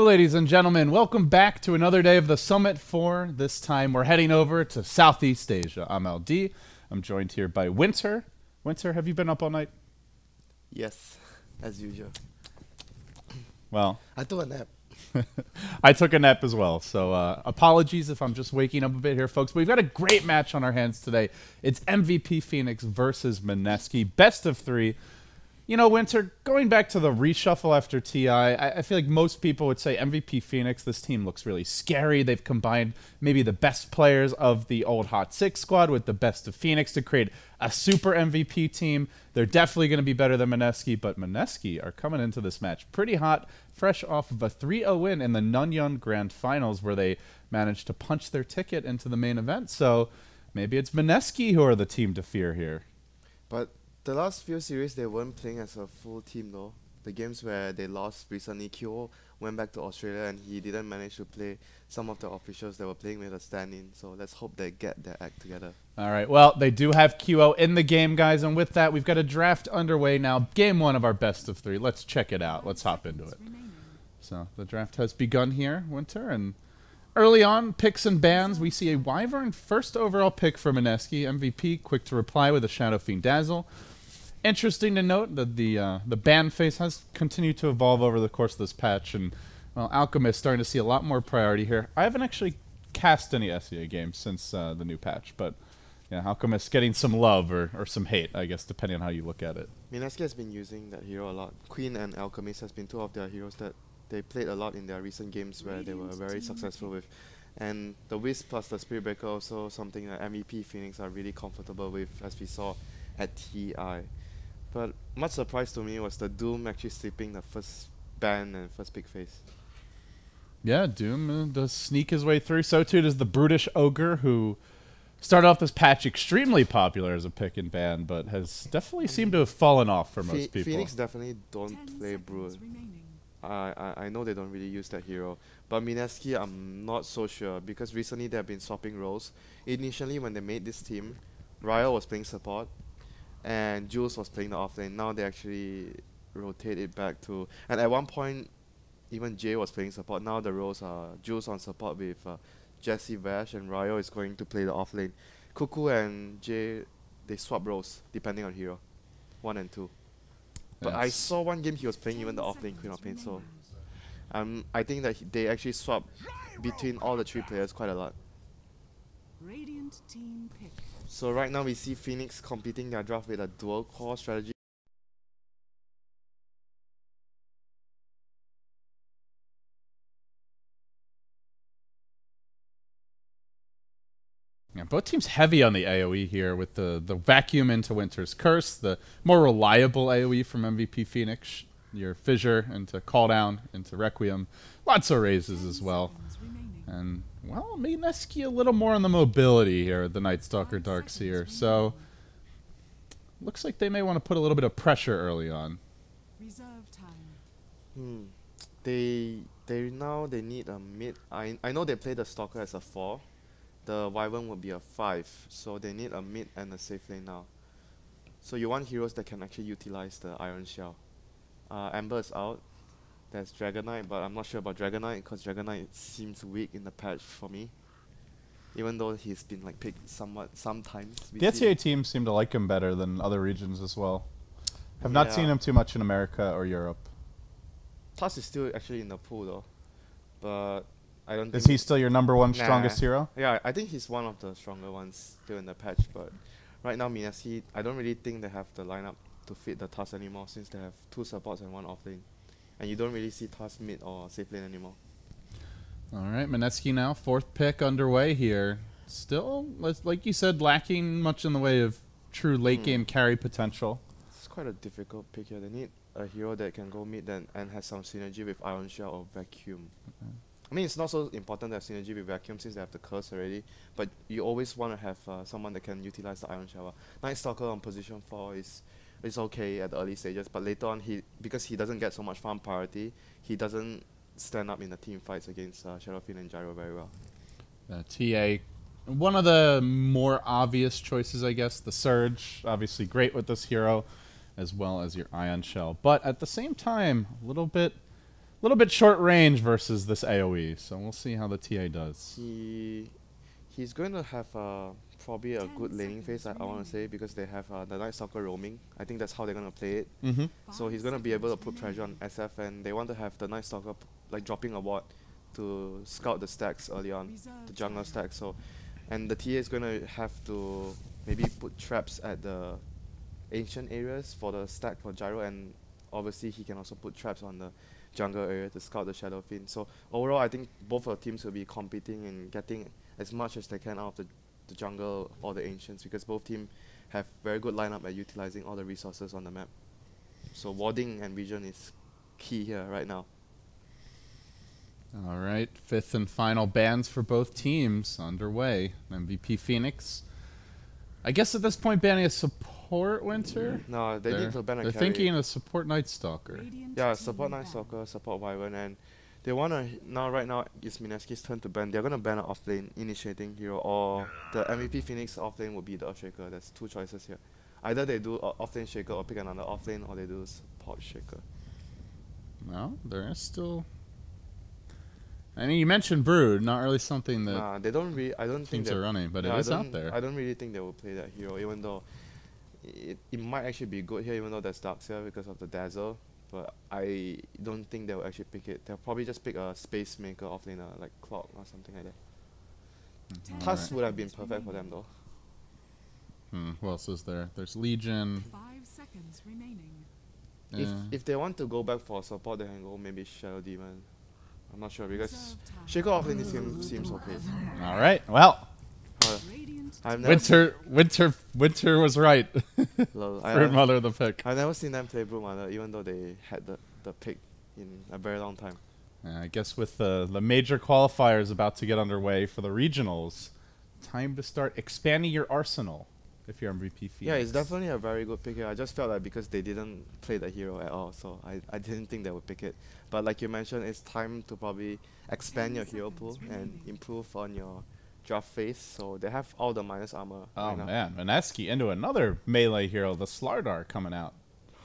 Hello, ladies and gentlemen. Welcome back to another day of the Summit 4. This time we're heading over to Southeast Asia. I'm LD. I'm joined here by WinteR. WinteR, have you been up all night? Yes, as usual. Well, I took a nap. I took a nap as well, so apologies if I'm just waking up a bit here, folks. But we've got a great match on our hands today. It's MVP Phoenix versus Mineski. Best of 3. You know, WinteR, going back to the reshuffle after TI, I feel like most people would say MVP Phoenix, this team looks really scary. They've combined maybe the best players of the old Hot 6 squad with the best of Phoenix to create a super MVP team. They're definitely going to be better than Mineski, but Mineski are coming into this match pretty hot, fresh off of a 3-0 win in the Nunyeon Grand Finals where they managed to punch their ticket into the main event. So maybe it's Mineski who are the team to fear here. But the last few series, they weren't playing as a full team, though. The games where they lost recently, Kyo went back to Australia and he didn't manage to play some of the officials that were playing with a stand-in. So let's hope they get their act together. All right, well, they do have QO in the game, guys. And with that, we've got a draft underway now. Game 1 of our best of 3. Let's check it out. Let's hop into it. So the draft has begun here, WinteR. And early on, picks and bans, we see a Wyvern first overall pick for Mineski. MVP, quick to reply with a Shadow Fiend Dazzle. Interesting to note that the ban phase has continued to evolve over the course of this patch, and well, Alchemist starting to see a lot more priority here. I haven't actually cast any SEA games since the new patch, but yeah, Alchemist getting some love or some hate, I guess, depending on how you look at it. Mineski has been using that hero a lot. Queen and Alchemist has been two of their heroes that they played a lot in their recent games where they were very successful with. And the Wisp plus the Spirit Breaker also something that MVP Phoenix are really comfortable with, as we saw at TI. But much surprise to me was the Doom actually slipping the first ban and first pick phase. Yeah, Doom does sneak his way through. So too does the Brutish Ogre, who started off this patch extremely popular as a pick and ban, but has definitely seemed to have fallen off for most people. Phoenix definitely don't play Brute. I know they don't really use that hero. But Mineski, I'm not so sure, because recently they have been swapping roles. Initially, when they made this team, Ryo was playing support, and Jules was playing the offlane. Now they actually rotate it back to... And at one point, even Jay was playing support. Now the roles are Jules on support with Jesse Vash, and Ryo is going to play the offlane. Cuckoo and Jay, they swap roles, depending on hero. 1 and 2. But I saw one game he was playing even the offlane Queen of Pain, so... I think that they actually swap between all the 3 players quite a lot. Radiant team pick. So right now we see Phoenix completing their draft with a dual core strategy. Yeah, both teams heavy on the AoE here with the vacuum into WinteR's Curse, the more reliable AoE from MVP Phoenix, your Fissure into Call Down, into Requiem. Lots of raises as well. And, well, Mineski a little more on the mobility here at the Night Stalker Darkseer. So, looks like they may want to put a little bit of pressure early on. Reserve time. They need a mid. I know they play the Stalker as a 4. The Wyvern will be a 5. So they need a mid and a safe lane now. So you want heroes that can actually utilize the Iron Shell. Amber is out. There's Dragonite, but I'm not sure about Dragonite because Dragonite seems weak in the patch for me. Even though he's been like picked sometimes. The SEA teams seem to like him better than other regions as well. Have not seen him too much in America or Europe. Tusk is still actually in the pool though, but I don't. Is he still your #1 strongest hero? Yeah, I think he's one of the stronger ones still in the patch. But right now, Mineski, I don't really think they have the lineup to fit the Tusk anymore since they have 2 supports and 1 offlane. And you don't really see Tusk mid or safe lane anymore. Alright, Mineski now, 4th pick underway here. Still, like you said, lacking much in the way of true late game carry potential. It's quite a difficult pick here. They need a hero that can go mid and has some synergy with Iron Shell or Vacuum. Okay. I mean, it's not so important to have synergy with Vacuum since they have the Curse already, but you always want to have someone that can utilize the Iron Shower. Night Stalker on position 4 is okay at the early stages, but later on, because he doesn't get so much farm priority, he doesn't stand up in the team fights against Shadow Fiend and Gyro very well. TA, one of the more obvious choices, I guess, the Surge, obviously great with this hero, as well as your Ion Shell. But at the same time, a little bit little bit short range versus this AoE, so we'll see how the TA does. He's going to have probably a good laning phase, I want to say, because they have the Night Stalker roaming. I think that's how they're going to play it. Mm-hmm. So he's going to be able to put pressure on SF, and they want to have the Night Stalker like dropping a ward to scout the stacks early on, the jungle stacks. So, and the TA is going to have to maybe put traps at the ancient areas for the stack for Gyro, and obviously he can also put traps on the jungle area to scout the Shadow Fiend. So overall, I think both our teams will be competing and getting as much as they can out of the jungle or the ancients, because both teams have very good lineup at utilizing all the resources on the map. So warding and vision is key here right now. All right, fifth and final bans for both teams underway. MVP Phoenix. I guess at this point banning a support WinteR? No, they need to ban a They're carry. thinking a support Night Stalker. Yeah, support Night Stalker, support Wyvern, and they wanna right now it's Mineski's turn to ban. They're gonna ban an offlane initiating hero, or the MVP Phoenix offlane would be the Earthshaker. There's two choices here. Either they do offlane Shaker or pick another offlane, or they do support Shaker. Well, there is still. I mean, you mentioned Brood, not really something that Nah, they don't really. I don't think teams are running, but yeah, it is out there. I don't really think they will play that hero, even though it might actually be good here, even though there's Darks here because of the Dazzle. But I don't think they will actually pick it. They'll probably just pick a Space Maker offlaner, like Clock or something like that. Tusk would have been perfect for them though. Who else is there? There's Legion. 5 seconds remaining. If they want to go back for support, they can go maybe Shadow Demon. I'm not sure because Reserve time. Shaker offlane seems okay. All right, well, Radiant I've never Winter was right. lol, Fruit Mother the pick. I've never seen them play Brood Mother, even though they had the pick in a very long time. I guess with the major qualifiers about to get underway for the regionals, time to start expanding your arsenal if you're MVP Phoenix. Yeah, it's definitely a very good pick here. I just felt like because they didn't play the hero at all, so I didn't think they would pick it. But like you mentioned, it's time to probably expand your hero pool and improve on your draft phase. So they have all the minus armor. Oh right now. man, Mineski into another melee hero, the Slardar coming out.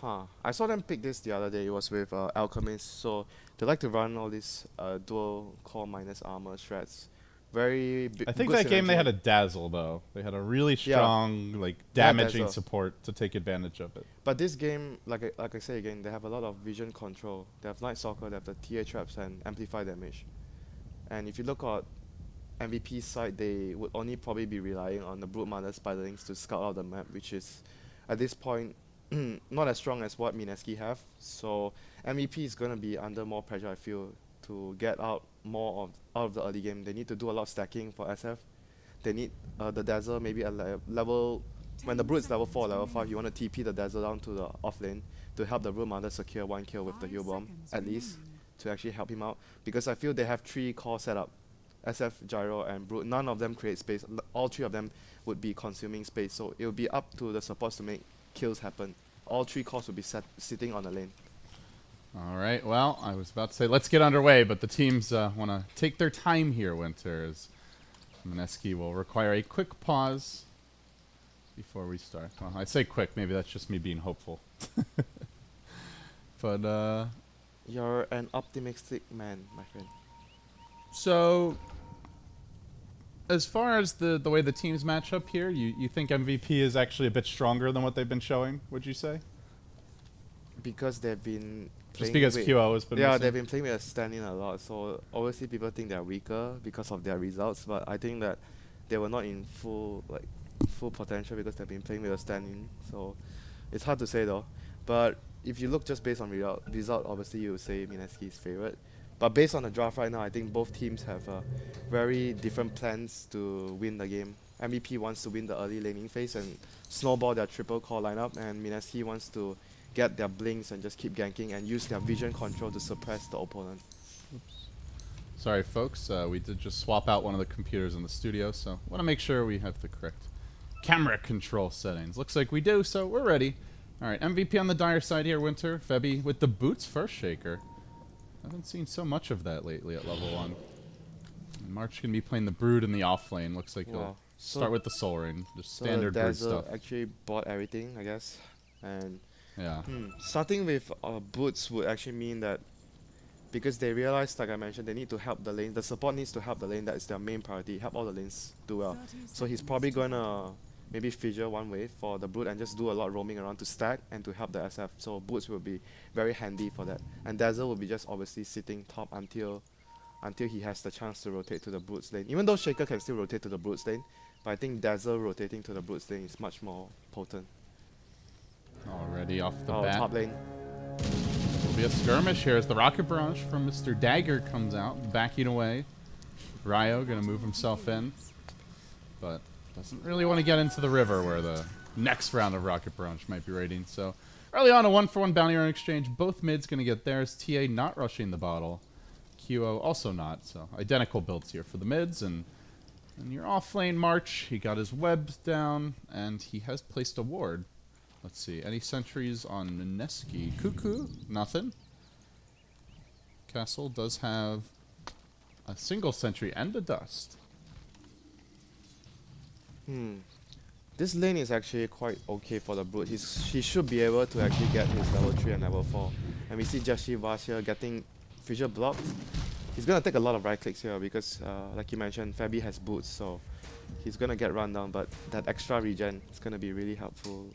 Huh. I saw them pick this the other day. It was with Alchemist. So they like to run all these dual core minus armor strats. Very I think good that game they synergy. had a Dazzle though. They had a really Yeah. strong, like They had damaging Dazzle. support to take advantage of it. But this game, like I say again, they have a lot of vision control. They have Night Stalker, they have the TA traps and amplify damage. And if you look at MVP side, they would only probably be relying on the Brood Mother Spiderlings to scout out the map, which is at this point not as strong as what Mineski have. So MVP is gonna be under more pressure, I feel, to get out more out of the early game. They need to do a lot of stacking for SF. They need the Dazzle maybe at level. When the Brood is level 4 or level 5, you want to TP the Dazzle down to the offlane to help the Brood Mother secure 1 kill with the heal bomb, at least, to actually help him out. Because I feel they have 3 core setup. SF, Gyro, and Brood. None of them create space. All 3 of them would be consuming space. So it will be up to the supports to make kills happen. All 3 cores will be sitting on the lane. All right, well, I was about to say let's get underway, but the teams want to take their time here, WinteR, as Mineski will require a quick pause before we start. Well, I say quick, maybe that's just me being hopeful. But, You're an optimistic man, my friend. so, as far as the way the teams match up here, you think MVP is actually a bit stronger than what they've been showing, would you say? Because they've been Just playing because with QO has been yeah, missing? they've been playing with a stand-in a lot, so obviously people think they're weaker because of their results, but I think that they were not in full potential because they've been playing with a stand-in, so it's hard to say though. But if you look just based on result, obviously you would say Mineski's favorite. But based on the draft right now, I think both teams have very different plans to win the game. MVP wants to win the early laning phase and snowball their triple core lineup, and Mineski wants to get their blinks and just keep ganking and use their vision control to suppress the opponent. Sorry, folks. We did just swap out one of the computers in the studio, so want to make sure we have the correct camera control settings. Looks like we do, so we're ready. All right, MVP on the dire side here, WinteR. Febby with the boots first shaker. Haven't seen so much of that lately at level 1. And March going to be playing the Brood in the off lane. Looks like he'll Wow. start with the Soul Ring. Just So standard Brood Dazzle stuff. actually bought everything, I guess. And Yeah. starting with boots would actually mean that because they realize, like I mentioned, they need to help the lane. The support needs to help the lane. That is their main priority. Help all the lanes do well. 30 So he's seconds probably to gonna maybe fissure one wave for the Brute and just do a lot of roaming around to stack and to help the SF. So Boots will be very handy for that. And Dazzle will be just obviously sitting top until he has the chance to rotate to the Brute's lane. Even though Shaker can still rotate to the Brute's lane, but I think Dazzle rotating to the Brute's lane is much more potent. Already off the Oh, bat. top lane. Will be a skirmish here as the rocket barrage from Mr. Dagger comes out, backing away. Ryo gonna move himself in, but doesn't really want to get into the river where the next round of rocket barrage might be raiding. So early on, a 1-for-1 bounty run exchange. Both mids gonna get theirs. TA not rushing the bottle. QO also not. So identical builds here for the mids, and your off lane March. He got his webs down, and he has placed a ward. Let's see. Any sentries on Mineski? Cuckoo? Nothing. Castle does have a single sentry and a dust. This lane is actually quite okay for the Brute. He should be able to actually get his level 3 and level 4. And we see Jesse Vaz here getting fissure blocked. He's going to take a lot of right clicks here because, like you mentioned, Fabi has boots, so he's going to get run down, but that extra regen is going to be really helpful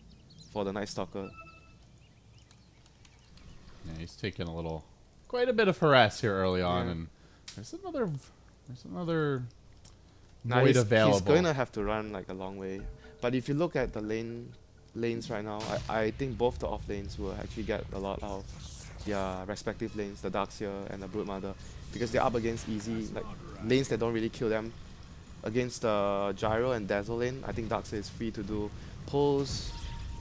for the Night Stalker. Yeah, he's taking quite a bit of harass here early on, Yeah. and there's another Now void he's available. going to have to run like a long way. But if you look at the lanes right now, I think both the off lanes will actually get a lot of their respective lanes, the Darkseer and the Brood Mother, because they're up against easy like lanes that don't really kill them. Against the Gyro and Dazzle lane, I think Darkseer is free to do pulls,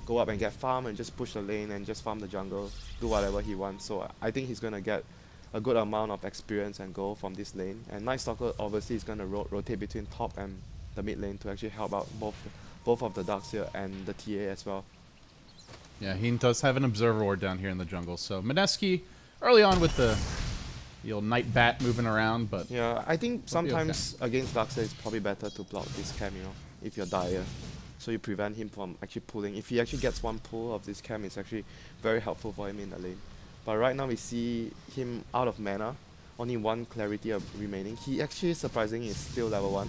go up and get farm and just push the lane and just farm the jungle, do whatever he wants. So I think he's gonna get a good amount of experience and gold from this lane. And Night Stalker obviously is gonna rotate between top and the mid lane to actually help out both of the Darkseer and the TA as well. Yeah, he does have an observer ward down here in the jungle. So Mineski early on with the old Night Bat moving around, but Yeah, I think okay. sometimes against Darkseer it's probably better to block this cam, you know, if you're dire. So you prevent him from actually pulling. If he actually gets one pull of this cam, it's actually very helpful for him in the lane. But right now we see him out of mana, only one clarity remaining. He actually surprisingly is still level 1.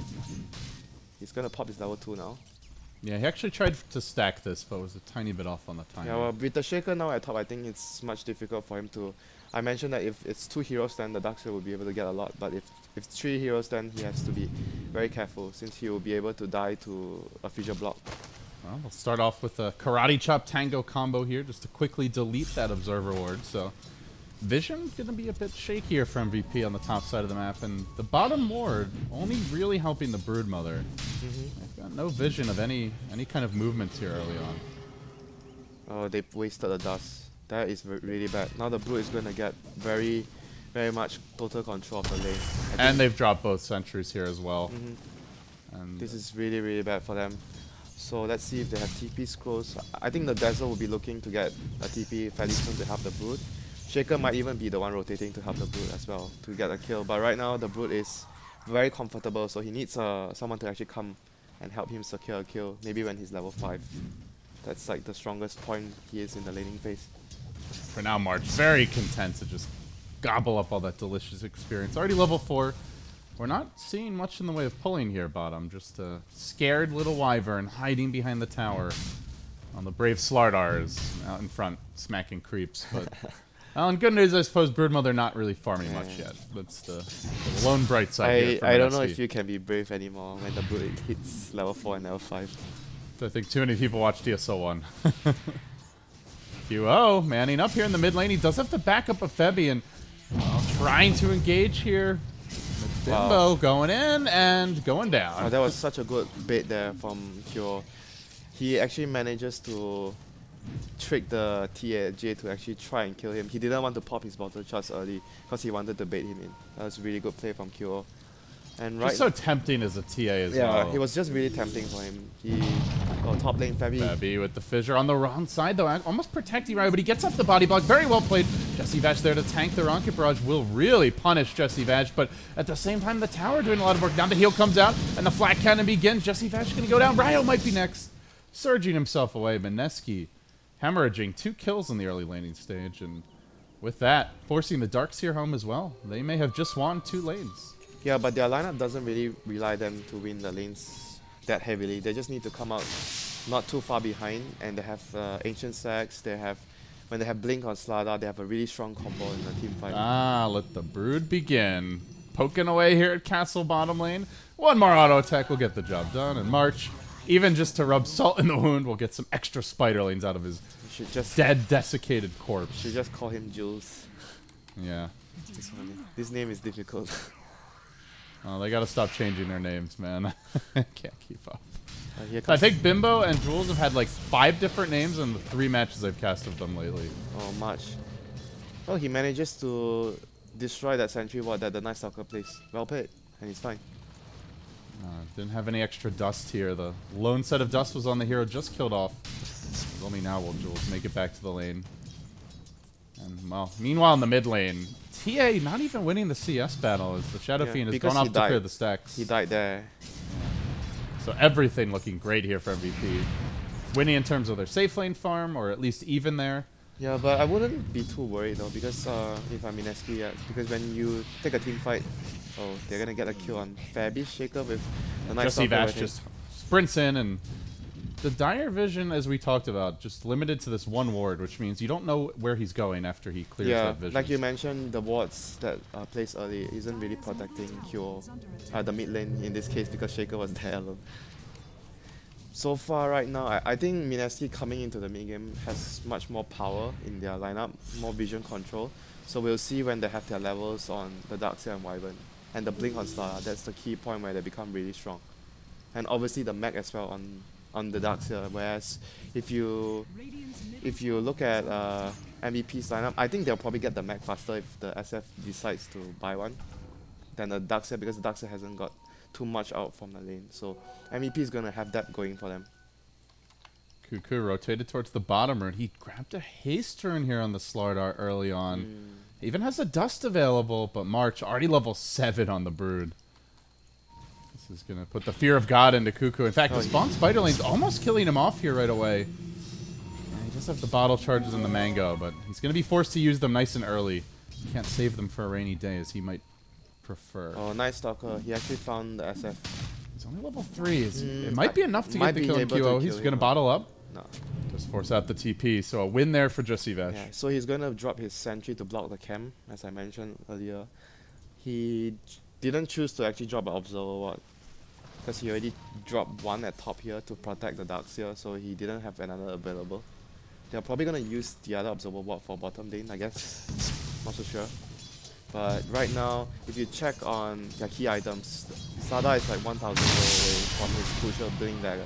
He's gonna pop his level 2 now. yeah, he actually tried to stack this, but was a tiny bit off on the timing. Yeah, well, with the Shaker now at top, I think it's much difficult for him to... I mentioned that if it's 2 heroes then the Darkseer will be able to get a lot, but if 3 heroes then he has to be very careful since he will be able to die to a fissure block. Well, we'll start off with a Karate Chop Tango combo here just to quickly delete that Observer Ward. So Vision going to be a bit shakier for MVP on the top side of the map, and the bottom ward only really helping the Brood Mother. I've got no vision of any kind of movements here early on. Oh, they wasted the dust. That is really bad. Now the Brute is going to get very much total control of the lane. And they've dropped both sentries here as well. And This is really bad for them. So let's see if they have TP scrolls. I think the Dazzle will be looking to get a TP fairly soon to help the Brood. Shaker might even be the one rotating to help the Brood as well to get a kill. But right now the Brood is very comfortable, so he needs someone to actually come and help him secure a kill. Maybe when he's level 5. That's like the strongest point he is in the laning phase. for now, March very content to just gobble up all that delicious experience. Already level 4. We're not seeing much in the way of pulling here, bottom. Just a scared little Wyvern hiding behind the tower on the brave Slardars out in front, smacking creeps. But well, and good news, I suppose, Broodmother not really farming much yet. That's the lone bright side here for I don't know Mineski. if you can be brave anymore when the Brood hits level 4 and level 5. I think too many people watch DSO 1. QO manning up here in the mid lane. He does have to back up a Febi and trying to engage here. Bimbo going in and going down. Oh, that was such a good bait there from Kyo. He actually manages to trick the TAJ to actually try and kill him. He didn't want to pop his bottle charge early because he wanted to bait him in. That was a really good play from Kyo. And Just so tempting as a TA as well. Yeah, it was just really tempting for him. He top lane Fabi. Fabi with the fissure on the wrong side though, almost protecting Ryo, but he gets off the body block. Very well played. Jesse Vash there to tank the Rocket Barrage will really punish Jesse Vash, but at the same time the tower doing a lot of work. Now the heal comes out and the flat cannon begins. Jesse Vash gonna go down. Ryo might be next. Surging himself away. Mineski hemorrhaging 2 kills in the early laning stage, and with that, forcing the Darks here home as well. They may have just won 2 lanes. Yeah, but their lineup doesn't really rely them to win the lanes that heavily. They just need to come out not too far behind, and they have Ancient Sacs. They have, when they have Blink on Slada, they have a really strong combo in the team fight. Ah, let the Brood begin. Poking away here at Castle bottom lane. One more auto attack will get the job done. And March, even just to rub salt in the wound, will get some extra spider lanes out of his Should just dead, desiccated corpse. should just call him Jules. Yeah. This name is difficult. Oh, they gotta stop changing their names, man. Can't keep up. Here I comes think Bimbo and Jules have had like 5 different names in the 3 matches I've cast of them lately. oh, March. Oh, he manages to destroy that sentry ward that the Night Stalker plays. Well played, and he's fine. Didn't have any extra dust here. The lone set of dust was on the hero just killed off. Only now will Jules make it back to the lane. And well, meanwhile in the mid lane, TA not even winning the CS battle as the Shadow Yeah, Fiend has because gone he off to clear died. the stacks. He died there. So everything looking great here for MVP. Winning in terms of their safe lane farm, or at least even there. Yeah, but I wouldn't be too worried though, because if I'm Mineski, because when you take a team fight, oh, they're gonna get a kill on Fabish Shaker with the Night Jesse Stalker. Vash with him. just sprints in, and the dire vision, as we talked about, just limited to this one ward, which means you don't know where he's going after he clears Yeah, that vision. like you mentioned, the wards that are placed early isn't really protecting Kyo, the mid lane in this case, because Shaker was there alone. So far right now, I think Mineski coming into the mid game has much more power in their lineup, more vision control. So we'll see when they have their levels on the Darkseer and Wyvern. And the Blink on Star, that's the key point where they become really strong. And obviously the mech as well on the Darkseer, whereas if you look at MVP's lineup, I think they'll probably get the mech faster if the SF decides to buy one than the Darkseer, because the Darkseer hasn't got too much out from the lane. So MVP is going to have that going for them. Cuckoo rotated towards the bottom rune. He grabbed a haste turn here on the Slardar early on. Even has a dust available, but March already level 7 on the Brood. This is going to put the fear of God into Cuckoo. In fact, the spawn spider lane's almost killing him off here right away. Yeah, he does have the bottle charges and the mango, but he's going to be forced to use them nice and early. He can't save them for a rainy day as he might prefer. Oh, Night Stalker, he actually found the SF. He's only level 3. It might be enough to get the kill in able to QO. He's kill going to him. bottle up. No. Just force out the TP. So a win there for Jesse Vash. Yeah, so he's going to drop his sentry to block the camp, as I mentioned earlier. He didn't choose to actually drop an observer ward, because he already dropped one at top here to protect the Darkseer, so he didn't have another available. They're probably going to use the other observer ward for bottom lane, I guess. Not so sure. But right now, if you check on their key items, Sada is like 1000 gold away from his crucial Blink Dagger.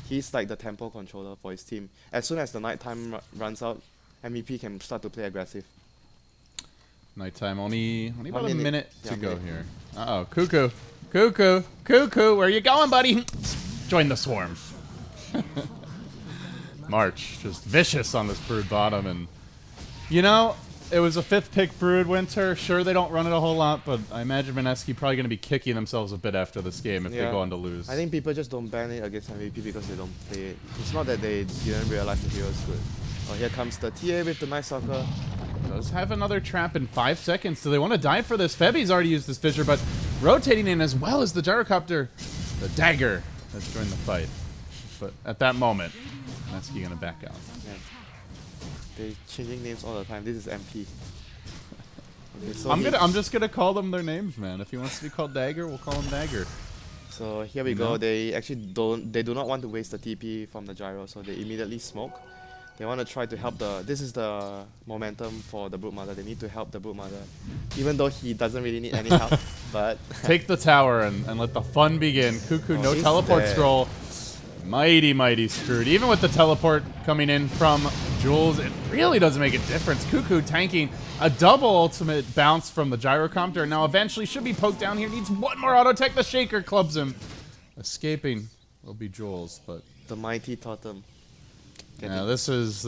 He's like the tempo controller for his team. As soon as the nighttime runs out, MVP can start to play aggressive. Nighttime, only about a minute. minute Yeah, to go minute. here. Uh-oh, Cuckoo. Cuckoo. Cuckoo, where you going, buddy? Join the swarm. March, just vicious on this Brood bottom. And, you know, it was a 5th pick Brood WinteR. Sure, they don't run it a whole lot, but I imagine Mineski probably going to be kicking themselves a bit after this game if they go on to lose. I think people just don't ban it against MVP because they don't play it. It's not that they didn't realize the hero is good. Oh, here comes the TA with the Night Stalker. Does have another trap in 5 seconds. Do they want to dive for this? Febi's already used this fissure, but rotating in as well as the gyrocopter. The dagger has joined the fight. But at that moment, Mineski going to back out. Yeah. They're changing names all the time. This is MP. Okay, so I'm just gonna call them their names, man. If he wants to be called Dagger, we'll call him Dagger. So here we go. They actually do not want to waste the TP from the gyro, so they immediately smoke. They want to try to help this is the momentum for the Broodmother. They need to help the Broodmother, even though he doesn't really need any help. But Take the tower and let the fun begin. Cuckoo, no he's teleport dead. scroll. Mighty screwed. Even with the teleport coming in from Jules, it really doesn't make a difference. Cuckoo tanking a double ultimate bounce from the gyrocopter, and now eventually should be poked down here. Needs one more auto tech. The Shaker clubs him. Escaping will be Jules, but the mighty totem. yeah, this is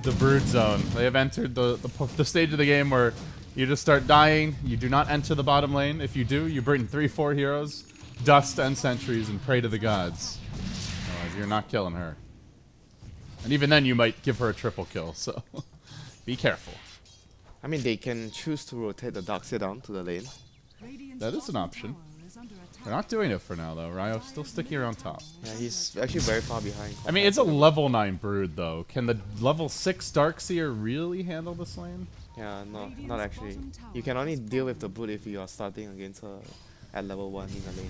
the Brood zone. They have entered the stage of the game where you just start dying. You do not enter the bottom lane. If you do, you bring 3-4 heroes, dust and sentries, and pray to the gods. Otherwise, you're not killing her. And even then, you might give her a triple kill. So be careful. I mean, they can choose to rotate the Darkseer down to the lane. Radiant's That is an bottom option. tower is under attack. They're not doing it for now, though. Ryo's still sticking around top. Yeah, he's actually very far behind. I mean, it's a level 9 Brood, though. Can the level 6 Darkseer really handle this lane? Yeah, no, not actually. You can only deal with the Brood if you are starting against her at level 1 in the lane.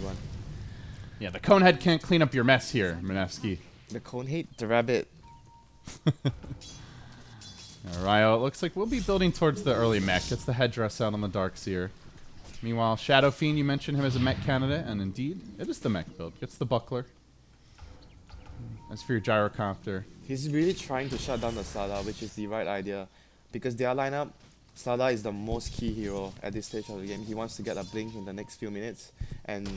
1v1. Yeah, the Conehead can't clean up your mess here, Mineski. The Conehead, the rabbit. Ryo, it looks like we'll be building towards the early mech. Gets the headdress out on the Darkseer. Meanwhile, Shadow Fiend, you mentioned him as a mech candidate, and indeed, it is the mech build. Gets the buckler. As for your gyrocopter, He's really trying to shut down the Slada, which is the right idea. Because their lineup, Slada is the most key hero at this stage of the game. He wants to get a blink in the next few minutes and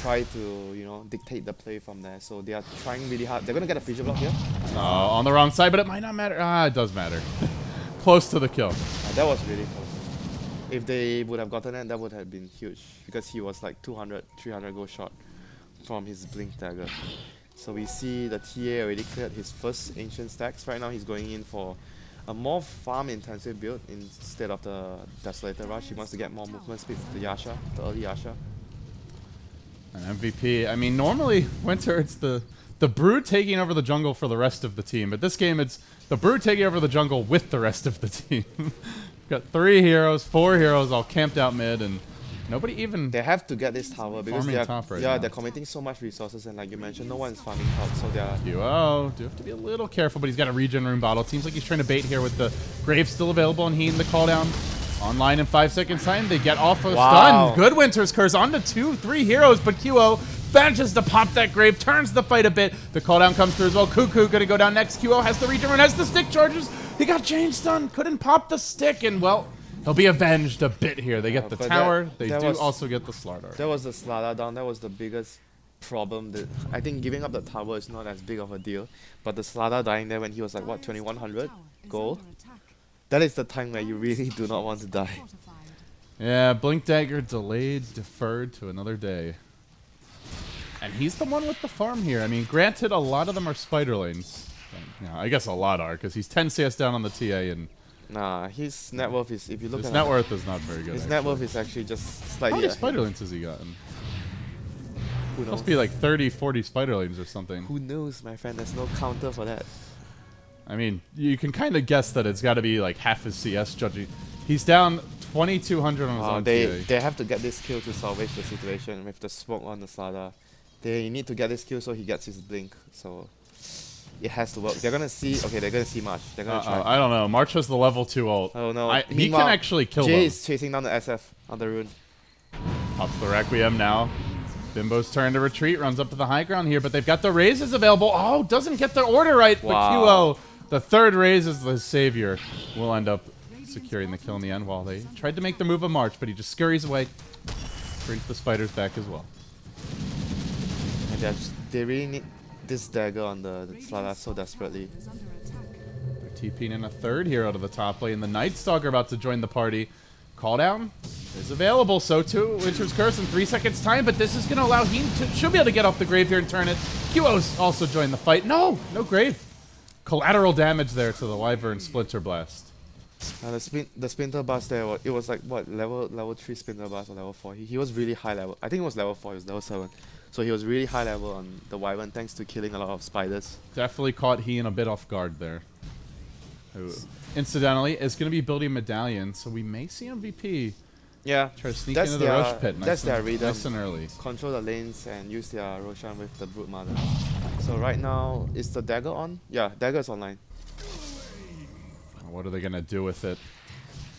try to, you know, dictate the play from there. So they are trying really hard. They're going to get a feature block here. on the wrong side, but it might not matter. Ah, it does matter. Close to the kill. That was really close. If they would have gotten it, that would have been huge. Because he was like 200, 300 gold short from his blink dagger. So we see the TA already cleared his first ancient stacks. Right now he's going in for a more farm intensive build instead of the Desolator Rush. He wants to get more movement speed with the Yasha, the early Yasha. An MVP. I mean, normally, WinteR, it's the Brood taking over the jungle for the rest of the team. But this game, it's the Brood taking over the jungle with the rest of the team. Got 3 heroes, 4 heroes all camped out mid, and nobody even... They have to get this tower because Farming top right now. they're committing so much resources, and like you mentioned, no one's farming top, so they're... QO, do have to be a little careful, but he's got a regen rune bottle. Seems like he's trying to bait here with the Grave still available and he and the cooldown online in 5 seconds time. They get off a stun. Good WinteR's Curse onto 2, 3 heroes, but QO manages to pop that Grave, turns the fight a bit. The cooldown comes through as well. Cuckoo gonna go down next. QO has the regen rune, has the stick charges. He got chain stun, couldn't pop the stick, and well, he'll be avenged a bit here. They get the tower. They do also get the Slardar. That was the Slada down. That was the biggest problem. That I think giving up the tower is not as big of a deal. But the Slada dying there when he was like, what, 2100 gold? That is the time where you really do not want to die. Yeah, Blink Dagger delayed, deferred to another day. And he's the one with the farm here. I mean, granted, a lot of them are spider lanes. Yeah, I guess a lot are, because he's 10 CS down on the TA and... Nah, his net worth is, if you look at his net worth is not very good. His net worth is actually just How slightly many ahead. spider lanes has he gotten? Who knows? Must be like 30, 40 spider lanes or something. Who knows, my friend? There's no counter for that. I mean, you can kind of guess that it's got to be like half his CS judging. He's down 2,200 on his own TA. They have to get this kill to salvage the situation with the smoke on the Slada. They need to get this kill so he gets his blink. So it has to work. They're gonna see. Okay, they're gonna see March. They're gonna try. I don't know. March has the level 2 ult. Oh no! He can actually kill Jay them. is chasing down the SF on the rune. Pops the Requiem now. Bimbo's turn to retreat. Runs up to the high ground here, but they've got the raises available. Oh, doesn't get the order right. Wow. But QO, the third raise is the savior, will end up securing the kill in the end while they tried to make the move of March, but he just scurries away. Brings the spiders back as well. And they really need this dagger on the Slada so desperately. They're TPing in a third hero to the top lane. The Night Stalker about to join the party. Call down is available, so too WinteR's Curse in 3 seconds time, but this is going to allow him to, should be able to get off the Grave here and turn it. QO's also joined the fight. No Grave. Collateral damage there to the Wyvern Splinter Blast. The Splinter Blast there, it was like, what, level 3 Splinter Blast or level 4? He was really high level. I think it was level 4, it was level 7. So he was really high level on the Wyvern thanks to killing a lot of spiders. Definitely caught he in a bit off guard there. Who, incidentally, is going to be building Medallion, so we may see MVP Yeah, try to sneak into the Rosh Pit that's their rhythm. nice and early. Control the lanes and use their Roshan with the Brood Mother. So right now, is the dagger on? Yeah, dagger's online. What are they going to do with it?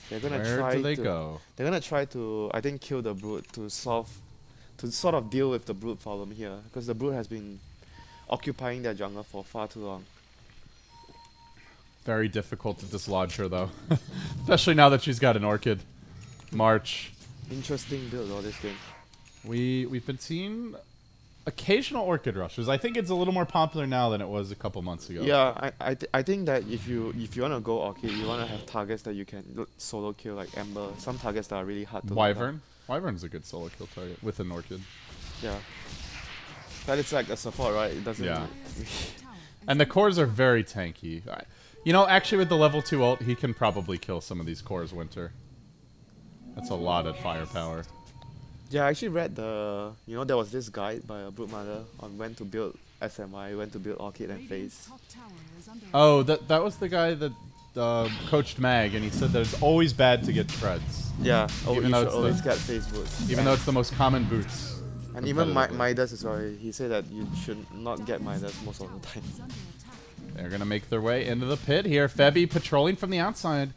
They're gonna Where try do they to, go? They're gonna try to, I think, kill the Brood to sort of deal with the Brood problem here, because the Brood has been occupying their jungle for far too long. Very difficult to dislodge her, though. Especially now that she's got an Orchid. March. Interesting build all this game. We've been seeing occasional Orchid rushes. I think it's a little more popular now than it was a couple months ago. Yeah, I think that if you want to go Orchid, you want to have targets that you can solo kill, like Ember. Some targets that are really hard to Wyvern. Wyvern's a good solo kill target with an Orchid. Yeah. But it's like a support, right? It doesn't... Yeah. And the cores are very tanky. You know, actually with the level 2 ult, he can probably kill some of these cores, WinteR. That's a lot of firepower. Yeah, I actually read there was this guide by a Brood Mother on when to build SMI, when to build Orchid and Phase. Oh, that was the guy that coached Mag, and he said that it's always bad to get treads. Yeah, Even you though should it's always get Phase boots. Even though it's the most common boots. And even competitively. Midas as well, he said that you should not get Midas most of the time. They're going to make their way into the pit here. Febby patrolling from the outside.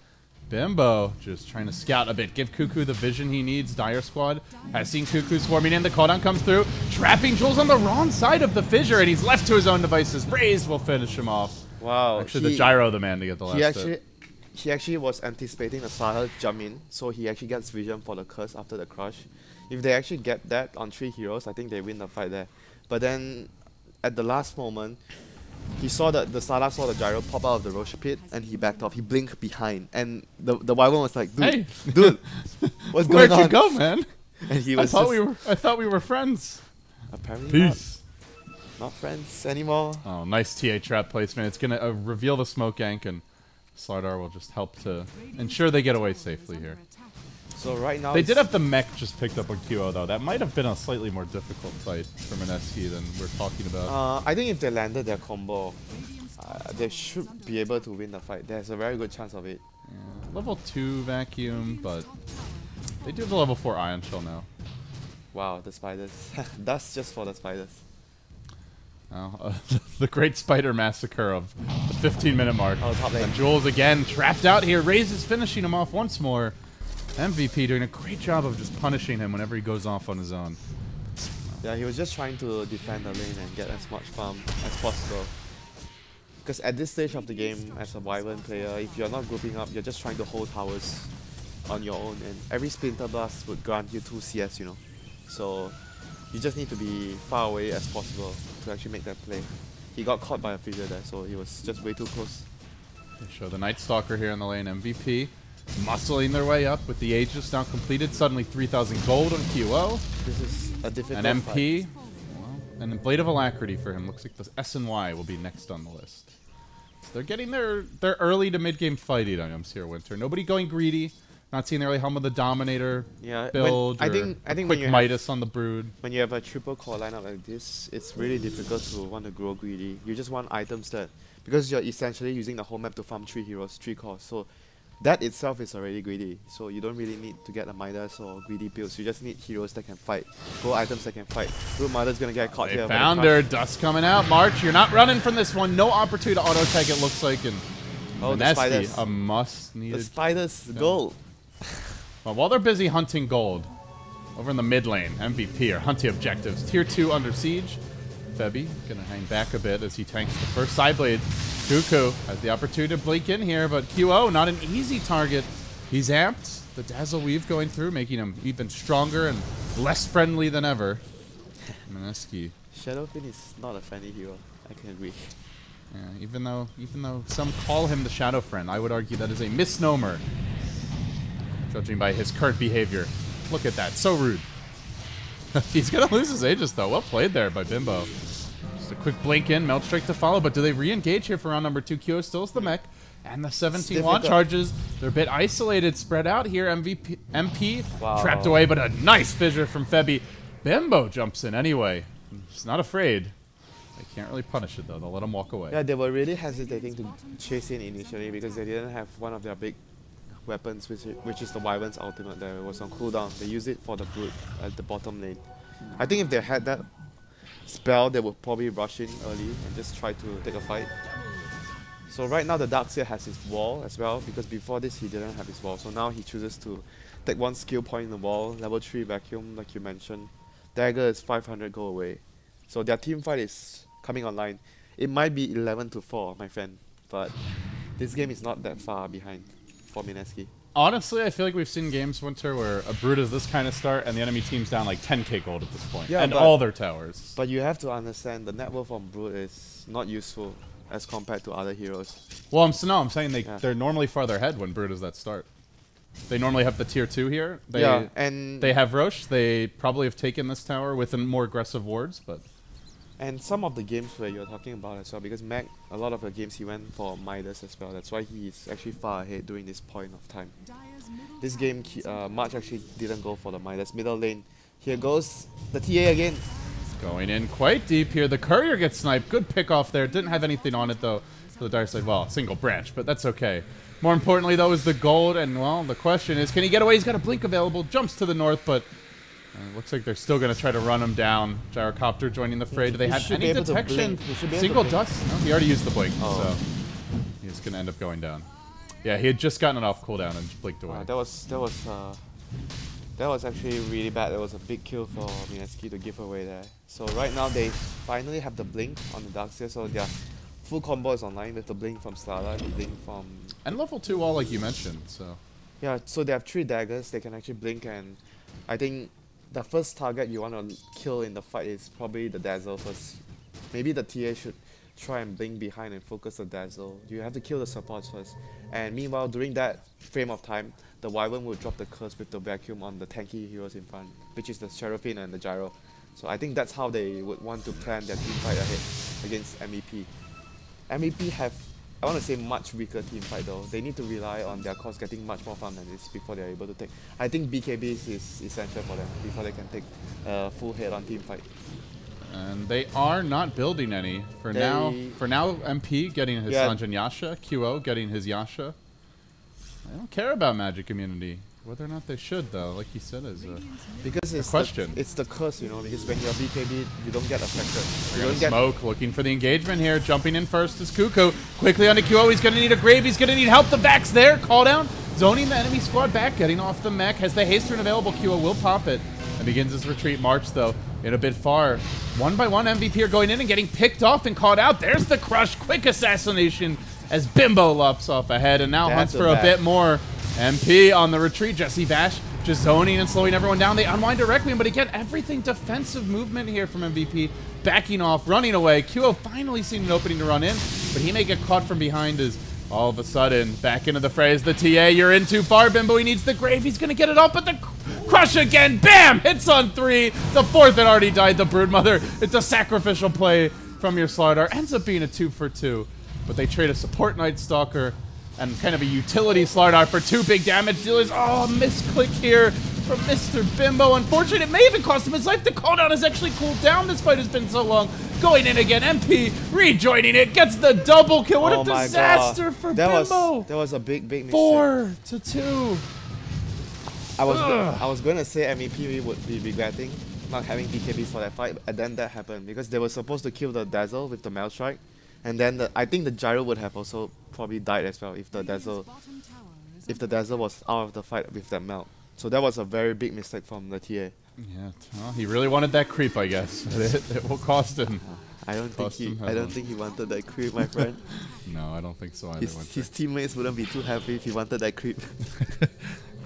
Bimbo just trying to scout a bit. Give Cuckoo the vision he needs. Dire Squad has seen Cuckoo swarming in. The cooldown comes through. Trapping Jules on the wrong side of the fissure, and he's left to his own devices. Raze will finish him off. Wow. Actually, the Gyro the man to get the last hit. He actually was anticipating the Sahel jump in, so he actually gets vision for the curse after the crush. If they actually get that on 3 heroes, I think they win the fight there. But then, at the last moment, he saw that the Sada saw the Gyro pop out of the Rosh pit, and he backed off. He blinked behind, and the Wyvern was like, "Dude, Hey, dude, what's going on?" Where'd you go, man? And he I was thought we were friends. apparently Peace. not friends anymore. Oh, nice TA trap placement. It's gonna reveal the smoke gank, and Slardar will just help to ensure they get away safely here. So right now They did have the mech just picked up on QO though. That might have been a slightly more difficult fight for Mineski than we're talking about. I think if they landed their combo, they should be able to win the fight. There's a very good chance of it. Yeah, level 2 vacuum, but they do have the level 4 Ion Shell now. Wow, the spiders. That's just for the spiders. The Great Spider Massacre of the 15-minute mark. Oh, top lane. And Jules again trapped out here. Raze is finishing him off once more. MVP doing a great job of just punishing him whenever he goes off on his own. Yeah, he was just trying to defend the lane and get as much farm as possible. Because at this stage of the game, as a Wyvern player, if you're not grouping up, you're just trying to hold towers on your own, and every Splinter Blast would grant you 2 CS, you know. So you just need to be far away as possible to actually make that play. He got caught by a fissure there, so he was just way too close. They show the Night Stalker here in the lane. MVP muscling their way up with the Aegis now completed. Suddenly 3,000 gold on QO. This is a difficult An fight. MP. Well, and then Blade of Alacrity for him. Looks like the S and Y will be next on the list. So they're getting their early to mid-game fighting items here, WinteR. Nobody going greedy. Not seeing the early Helm of the Dominator Yeah, build. I or think a when quick you Midas on the Brood. when you have a triple core lineup like this, it's really difficult to want to grow greedy. You just want items that, because you're essentially using the whole map to farm 3 heroes, 3 cores. So that itself is already greedy. So you don't really need to get a Midas or greedy builds. You just need heroes that can fight, go items that can fight. Brood Mother's gonna get caught They here. found her. Dust coming out. March, you're not running from this one. No opportunity to auto-tag, it looks like. And Oh, the Mineski, spiders. a must-needed. The spiders, gold. Well, while they're busy hunting gold, over in the mid lane, MVP are hunting objectives. Tier 2 under siege. Febby gonna hang back a bit as he tanks the first side blade. Cuckoo has the opportunity to blink in here, but QO, not an easy target. He's amped. The Dazzle Weave going through, making him even stronger and less friendly than ever. Mineski. Shadowfin is not a friendly hero. I can agree. Yeah, even though some call him the Shadow Friend, I would argue that is a misnomer, judging by his current behavior. Look at that, so rude. He's gonna lose his Aegis though. Well played there by Bimbo. Just a quick blink in, Melt Strike to follow, but do they re-engage here for round number 2? QO stills the mech, and the 17 wand charges. They're a bit isolated, spread out here. MP Wow. trapped away, but a nice fissure from Febby. Bimbo jumps in anyway. He's not afraid. They can't really punish it though. They'll let him walk away. Yeah, they were really hesitating to chase in initially because they didn't have one of their big weapons, which is the Wyvern's ultimate that was on cooldown. They used it for the Brood at the bottom lane. I think if they had that spell, they would probably rush in early and just try to take a fight. So right now the Darkseer has his wall as well, because before this he didn't have his wall. So now he chooses to take one skill point in the wall, level 3 vacuum like you mentioned. Dagger is 500 go away. So their team fight is coming online. It might be 11-4, my friend, but this game is not that far behind for Mineski. Honestly, I feel like we've seen games, WinteR, where a Brood is this kind of start and the enemy team's down like 10k gold at this point. Yeah, and but- all their towers. But you have to understand the net worth on Brood is not useful as compared to other heroes. Well, I'm saying Yeah. they're normally farther ahead when Brood is that start. They normally have the tier 2 here. They, yeah, and They have Roche. They probably have taken this tower with more aggressive wards, but And some of the games where you're talking about as well, because Mac, a lot of the games he went for Midas as well. That's why he's actually far ahead during this point of time. Dire's middle This tower game, is March actually didn't go for the Midas middle lane. Here goes the TA again. Going in quite deep here. The courier gets sniped. Good pick off there. Didn't have anything on it though. For the dark side, well, single branch, but that's okay. More importantly though is the gold, and well, the question is, can he get away? He's got a blink available. Jumps to the north, but looks like they're still going to try to run him down. Gyrocopter joining the fray. Do they He have should any be able to detection? blink. He should be able to Single blink. dust? No, he already used the blink, Oh. so he's going to end up going down. Yeah, he had just gotten it off cooldown and just blinked away. That was actually really bad. That was a big kill for Mineski to give away there. So right now they finally have the blink on the Darkseer, so their full combo is online with the blink from Slada, the blink from... And level 2 wall, like you mentioned, so... Yeah, so they have 3 daggers, they can actually blink, and I think the first target you want to kill in the fight is probably the Dazzle first. Maybe the TA should try and blink behind and focus the Dazzle. You have to kill the supports first. And meanwhile, during that frame of time, the Wyvern will drop the curse with the vacuum on the tanky heroes in front, which is the Seraphine and the Gyro. So I think that's how they would want to plan their team fight ahead against MEP. MEP have, I want to say, much weaker team fight though. They need to rely on their cores getting much more farm than this before they're able to take. I think BKB is essential for them before they can take a full head on team fight. And they are not building any. For now, MP getting his Yeah. Sanjin Yasha, QO getting his Yasha. I don't care about magic immunity. Whether or not they should, though, like you said, is a Because it's question. it's the curse, you know, because when you're BKB, you don't get affected. You They're don't gonna get smoke, looking for the engagement here. Jumping in first is Kuko. Quickly onto QO. He's going to need a grave. He's going to need help. The Vax there. Call down. Zoning the enemy squad back. Getting off the mech. Has the haste turn available. QO will pop it. And begins his retreat march, though, in a bit far. One by one, MVP are going in and getting picked off and caught out. There's the crush. Quick assassination as Bimbo lops off ahead and now hunts That's for a bit more. MP on the retreat. Jesse Vash just zoning and slowing everyone down. They unwind a Requiem, but again, everything defensive movement here from MVP. Backing off, running away. QO finally seen an opening to run in, but he may get caught from behind as all of a sudden, back into the fray is the TA. You're in too far, Bimbo. He needs the grave. He's going to get it up, but the crush again. Bam! Hits on 3. The 4th had already died. The Broodmother. It's a sacrificial play from your Slardar. Ends up being a 2 for 2, but they trade a support Night Stalker and kind of a utility Slardar for 2 big damage dealers. Oh, misclick here from Mr. Bimbo. Unfortunately, it may even cost him his life. The cooldown has actually cooled down. This fight has been so long. Going in again. MP rejoining it. Gets the double kill. What a disaster for Bimbo. That was a big mistake. 4 to 2. I was going to say MEP would be regretting not having BKBs for that fight, and then that happened because they were supposed to kill the Dazzle with the Mail Strike, and then I think the Gyro would have also probably died as well if the Dazzle was out of the fight with that Melt. So that was a very big mistake from the TA. Yeah, well, he really wanted that creep, I guess. It will cost him. I don't think he wanted that creep, my friend. No, I don't think so either. His teammates wouldn't be too happy if he wanted that creep.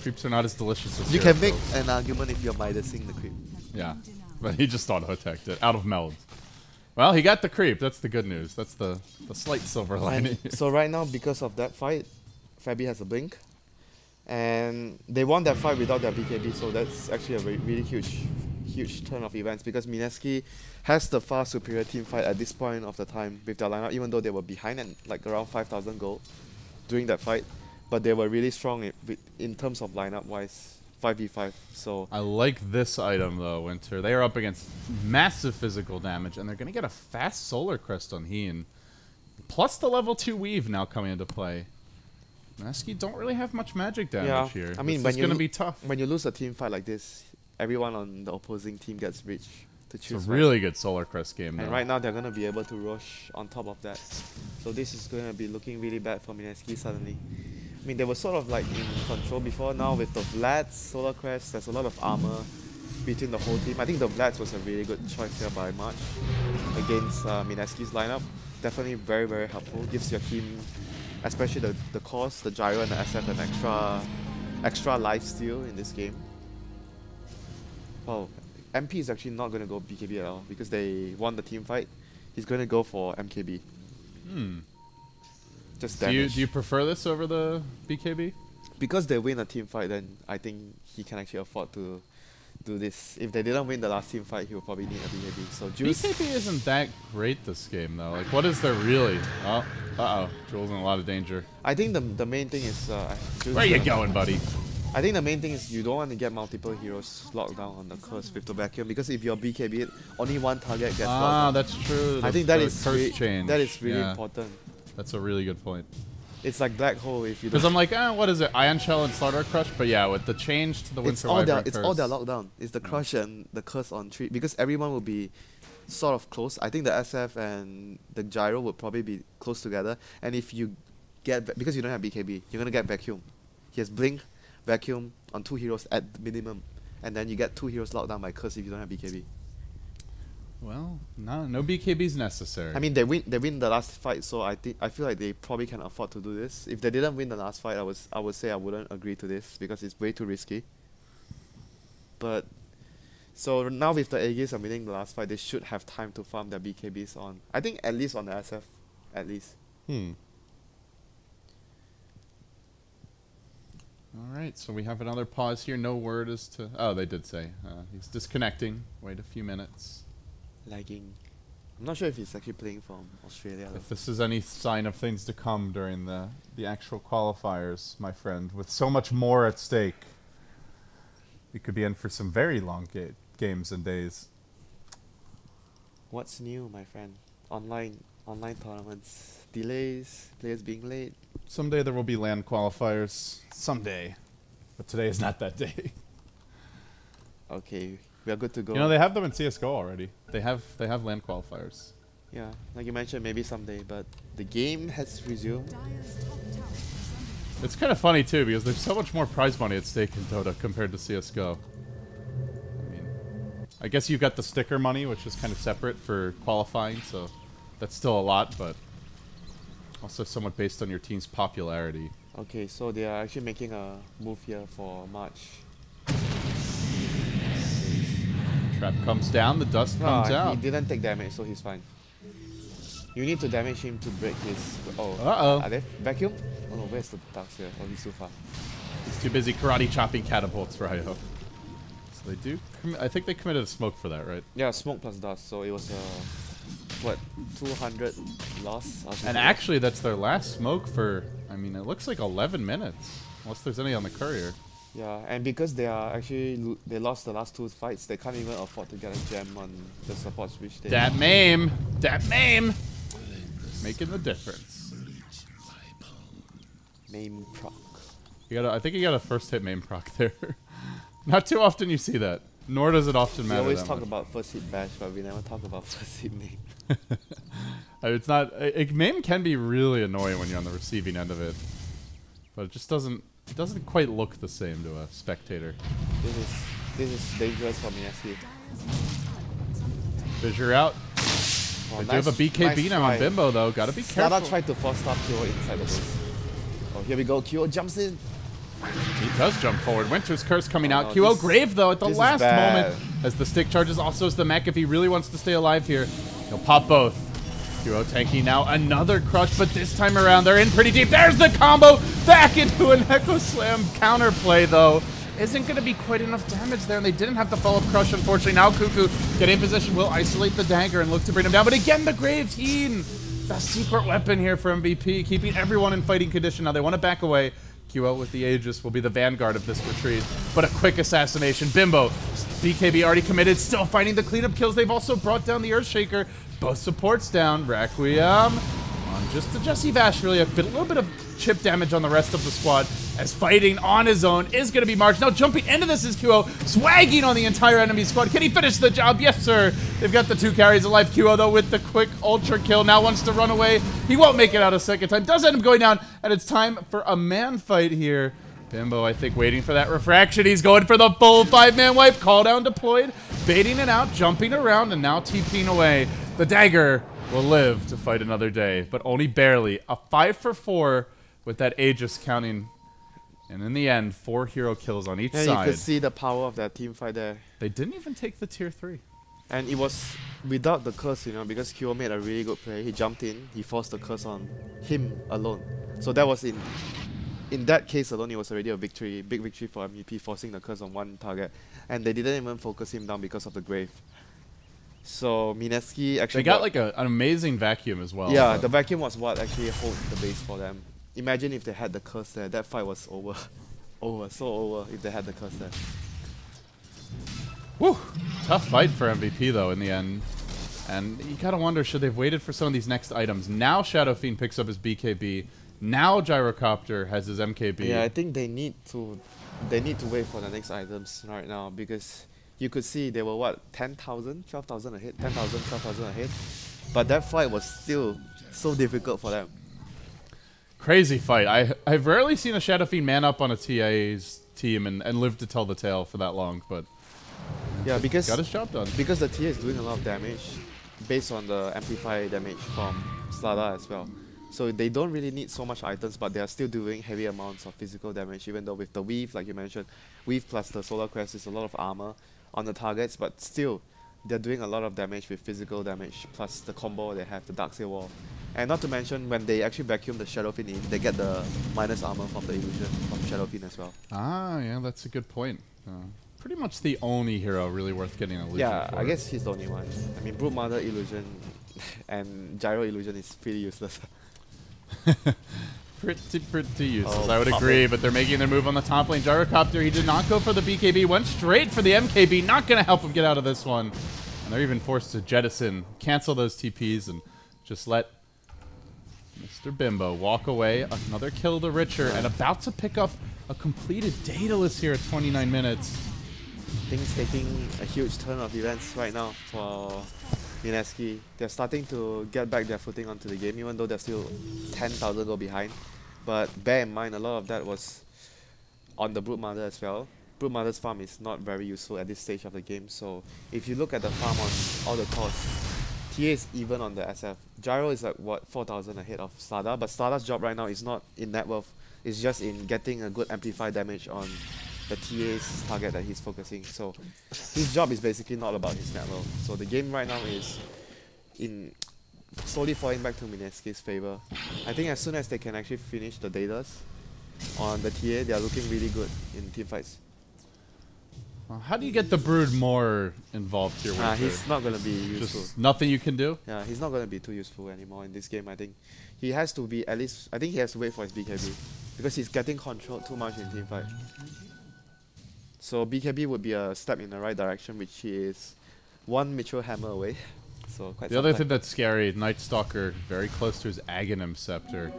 Creeps are not as delicious as You syrup, can make though. an argument if you're Midasing the creep. Yeah, but he just auto-attacked it out of meld. Well, he got the creep. That's the good news. That's the slight silver lining. So right now, because of that fight, Fabi has a blink. And they won that fight without their BKB, so that's actually a really huge turn of events because Mineski has the far superior team fight at this point of the time with their lineup, even though they were behind at like around 5,000 gold during that fight. But they were really strong in terms of lineup wise, 5v5. So I like this item though, WinteR. They are up against massive physical damage, and they're going to get a fast Solar Crest on Heen. Plus the level 2 Weave now coming into play. Mineski don't really have much magic damage here. I mean, it's going to be tough. When you lose a team fight like this, everyone on the opposing team gets rich to choose. It's a really good Solar Crest game And though. right now they're going to be able to rush on top of that. So this is going to be looking really bad for Mineski suddenly. I mean, they were sort of like in control before. Now with the Vlad's Solar Crest, there's a lot of armor between the whole team. I think the Vlad's was a really good choice here by March against Mineski's lineup. Definitely very, very helpful. Gives your team, especially the cores, the Gyro and the SF, an extra life steal in this game. Well, MP is actually not going to go BKB at all because they won the team fight. He's going to go for MKB. Just Do damage. you prefer this over the BKB? Because they win a team fight, then I think he can actually afford to do this. If they didn't win the last team fight, he would probably need a BKB. So Juice. BKB isn't that great this game though. Like, what is there really? Oh, Jules in a lot of danger. I think the main thing is. Juice Where you going, buddy? I think the main thing is you don't want to get multiple heroes locked down on the curse with the vacuum, because if you're BKB, only one target gets locked down. That's true. I think that is curse change. That is really Yeah. important. That's a really good point. It's like Black Hole if you Because don't. I'm like, what is it? Ion Shell and Slaughter Crush? But yeah, with the change to the It's Winter all Wyvern their curse. lockdown. It's the crush and the curse on tree, because everyone will be sort of close. I think the SF and the Gyro would probably be close together. And if you get because you don't have BKB, you're gonna get vacuum. He has blink, vacuum on 2 heroes at the minimum, and then you get 2 heroes locked down by curse if you don't have BKB. Well, no BKB's necessary. I mean, they win the last fight, so I feel like they probably can afford to do this. If they didn't win the last fight, I would say I wouldn't agree to this because it's way too risky. But so now with the Aegis and winning the last fight, they should have time to farm their BKBs on. I think at least on the SF, at least. Alright, so we have another pause here. No word as to... Oh, they did say. He's disconnecting. Wait a few minutes. Lagging. I'm not sure if he's actually playing from Australia. If this is any sign of things to come during the actual qualifiers, my friend, with so much more at stake, we could be in for some very long games and days. What's new, my friend? Online tournaments, delays, players being late. Someday there will be LAN qualifiers. Someday. But today is not that day. Okay, we are good to go. You know, they have them in CSGO already. They have LAN qualifiers. Yeah, like you mentioned, maybe someday, but the game has resumed. Dire's top tower is under attack. It's kind of funny too, because there's so much more prize money at stake in Dota compared to CSGO. I mean, I guess you've got the sticker money, which is kind of separate for qualifying, so that's still a lot, but also somewhat based on your team's popularity. Okay, so they are actually making a move here for March. Trap comes down, the dust comes He out. didn't take damage, so he's fine. You need to damage him to break his... Oh, Uh-oh. are they vacuum? Oh no, where's the ducks here? Oh, he's too far. He's too busy karate chopping catapults, Ryo. So they do... I think they committed a smoke for that, right? Yeah, smoke plus dust, so it was what, 200 loss? And actually, that's their last smoke for... I mean, it looks like 11 minutes. Unless there's any on the courier. Yeah, and because they are actually... They lost the last 2 fights, they can't even afford to get a gem on the supports which they... That meme! That meme! Making the difference. Name proc. I think you got a first hit main proc there. Not too often you see that. Nor does it often We matter. always that talk much. about first hit bash, but we never talk about first hit name. It's not. Meme can be really annoying when you're on the receiving end of it, but it just doesn't. It doesn't quite look the same to a spectator. This is dangerous for Mineski. Dire's top tower is under attack. Fissure out. Oh, They do have a BKB now on Bimbo though. Gotta be careful. Slada tried to force stop Kyo inside the base. Oh, here we go. Kyo jumps in. He does jump forward. Winter's Curse coming out. no, QO this- Grave, though, at the this is last bad. moment. As the stick charges also as the mech. If he really wants to stay alive here, he'll pop both. QO tanking now. Another crush, but this time around, they're in pretty deep. There's the combo. Back into an Echo Slam counterplay, though. Isn't going to be quite enough damage there, and they didn't have the follow-up crush, unfortunately. Now Cuckoo getting in position will isolate the dagger and look to bring him down. But again, the Grave Teen. The secret weapon here for MVP, keeping everyone in fighting condition. Now they want to back away. QO with the Aegis will be the vanguard of this retreat. But a quick assassination. Bimbo, BKB already committed, still finding the cleanup kills. They've also brought down the Earthshaker. Both supports down. Requiem on just the Jesse Vash, really. A little bit of chip damage on the rest of the squad, as fighting on his own is going to be March. Now jumping into this is QO, swagging on the entire enemy squad. Can he finish the job? Yes, sir. They've got the 2 carries alive. QO, though, with the quick ultra kill. Now wants to run away. He won't make it out a second time. Does end up going down, and it's time for a man fight here. Bimbo, I think, waiting for that refraction. He's going for the full 5-man wipe. Call down deployed, baiting it out, jumping around, and now TPing away. The dagger will live to fight another day, but only barely. A 5 for 4 with that Aegis counting. And in the end, 4 hero kills on each And side. you could see the power of that team fight there. They didn't even take the tier 3. And it was without the curse, you know, because Kyo made a really good play. He jumped in, he forced the curse on him alone. So that was in in that case alone, it was already a victory, big victory for MVP, forcing the curse on one target, and they didn't even focus him down because of the grave. So Mineski actually They got like an amazing vacuum as well. yeah, but- the vacuum was what actually held the base for them. Imagine if they had the curse there, that fight was over. So over if they had the curse there. Whew. Tough fight for MVP though in the end. And you gotta wonder, should they've waited for some of these next items? Now Shadow Fiend picks up his BKB. Now Gyrocopter has his MKB. Yeah, I think they need to wait for the next items right now, because you could see they were what, 10,000, 12,000 ahead, 10,000, 12,000 ahead. But that fight was still so difficult for them. Crazy fight. I've rarely seen a Shadow Fiend man up on a TA's team and live to tell the tale for that long, but Yeah, because got his job done. because the TA is doing a lot of damage based on the amplify damage from Slada as well. So they don't really need so much items, but they are still doing heavy amounts of physical damage, even though with the weave, like you mentioned, weave plus the solar crest is a lot of armor on the targets, but still they're doing a lot of damage with physical damage plus the combo they have, the Dark Sail Wall. And not to mention, when they actually vacuum the Shadow Fiend in, they get the minus armor from the illusion from Shadow Fiend as well. Ah, yeah, that's a good point. Pretty much the only hero really worth getting an illusion Yeah, for. I guess he's the only one. I mean, Brute Mother illusion and Gyro illusion is pretty useless. Pretty useless, Oh, I would pop agree, it. but they're making their move on the top lane. Gyrocopter, he did not go for the BKB, went straight for the MKB, not going to help him get out of this one. And they're even forced to jettison, cancel those TPs, and just let Mr. Bimbo walk away. Another kill the Richer, and about to pick up a completed Daedalus here at 29 minutes. Things taking a huge turn of events right now for Mineski. They're starting to get back their footing onto the game, even though they're still 10,000 goal behind. But bear in mind, a lot of that was on the Brute Mother as well. Brute Mother's farm is not very useful at this stage of the game, so if you look at the farm on all the cores, TA is even on the SF. Gyro is like what, 4,000 ahead of Slada, but Slada's job right now is not in net worth, it's just in getting a good amplified damage on the TA's target that he's focusing. So his job is basically not about his net worth. So the game right now is in slowly falling back to Mineski's favor. I think as soon as they can actually finish the Daedalus on the TA, they are looking really good in team fights. Well, how do you get the Brood more involved here? Winter? He's not going to be useful. Just nothing you can do? Yeah, he's not going to be too useful anymore in this game, I think. He has to be at least, I think he has to wait for his BKB, because he's getting controlled too much in team fight. So BKB would be a step in the right direction, which he is one Mitchell Hammer away. So quite The other some thing time. that's scary, Night Stalker very close to his Aghanim Scepter.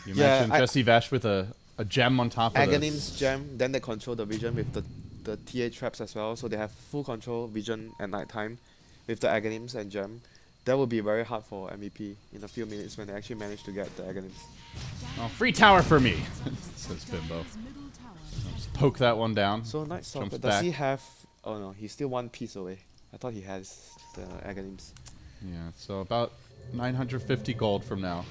You Yeah, mentioned Jesse Vash with a gem on top of this. Aghanim's gem, then they control the vision with the TA traps as well, so they have full control vision at night time with the Aghanims and gem. That will be very hard for MVP in a few minutes when they actually manage to get the Aghanims. Oh, free tower for me, says Bimbo. Dire's middle tower Just poke that one down. So Night Stalker, Jumps does back. he have... Oh no, he's still one piece away. I thought he has the Aghanims. Yeah, so about 950 gold from now.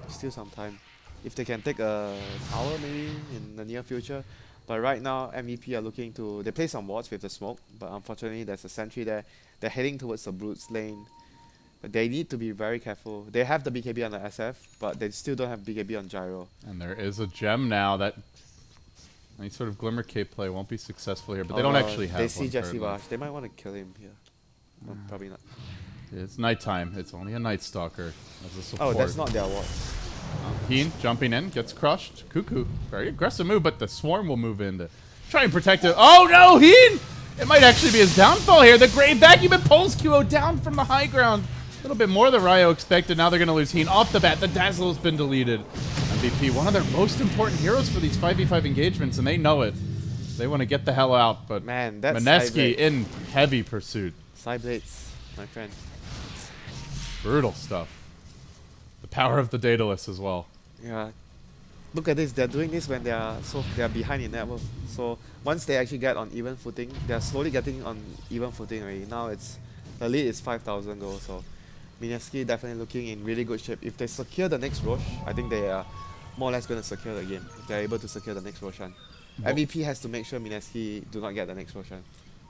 Still some time. If they can take a tower maybe in the near future. But right now, MVP are looking to... They play some wards with the smoke, but unfortunately there's a sentry there. They're heading towards the Brute's lane. But they need to be very careful. They have the BKB on the SF, but they still don't have BKB on Gyro. And there is a gem now that any sort of Glimmer Cape play won't be successful here, but they don't actually have They see one Jesse currently. Vash. They might want to kill him here. No, probably not. It's nighttime. It's only a Night Stalker as a support. Oh, that's not their ward. Heen jumping in, gets crushed. Cuckoo, very aggressive move, but the Swarm will move in to try and protect it. Oh no, Heen! It might actually be his downfall here. The Grave Vacuum and pulls QO down from the high ground. A little bit more than Ryo expected. Now they're going to lose Heen off the bat. The Dazzle has been deleted. MVP, one of their most important heroes for these 5v5 engagements, and they know it. They want to get the hell out, but Man, that's Mineski Cyblade. in heavy pursuit. Cyblades, my friend. Brutal stuff. The power of the Daedalus as well. Yeah. Look at this, they're doing this when they are behind in net worth. So once they actually get on even footing, they're slowly getting on even footing already. Now it's the lead is 5,000 goals, so Mineski definitely looking in really good shape. If they secure the next Roche, I think they are more or less going to secure the game. If they're able to secure the next Roshan. Well- MVP has to make sure Mineski do not get the next Roshan.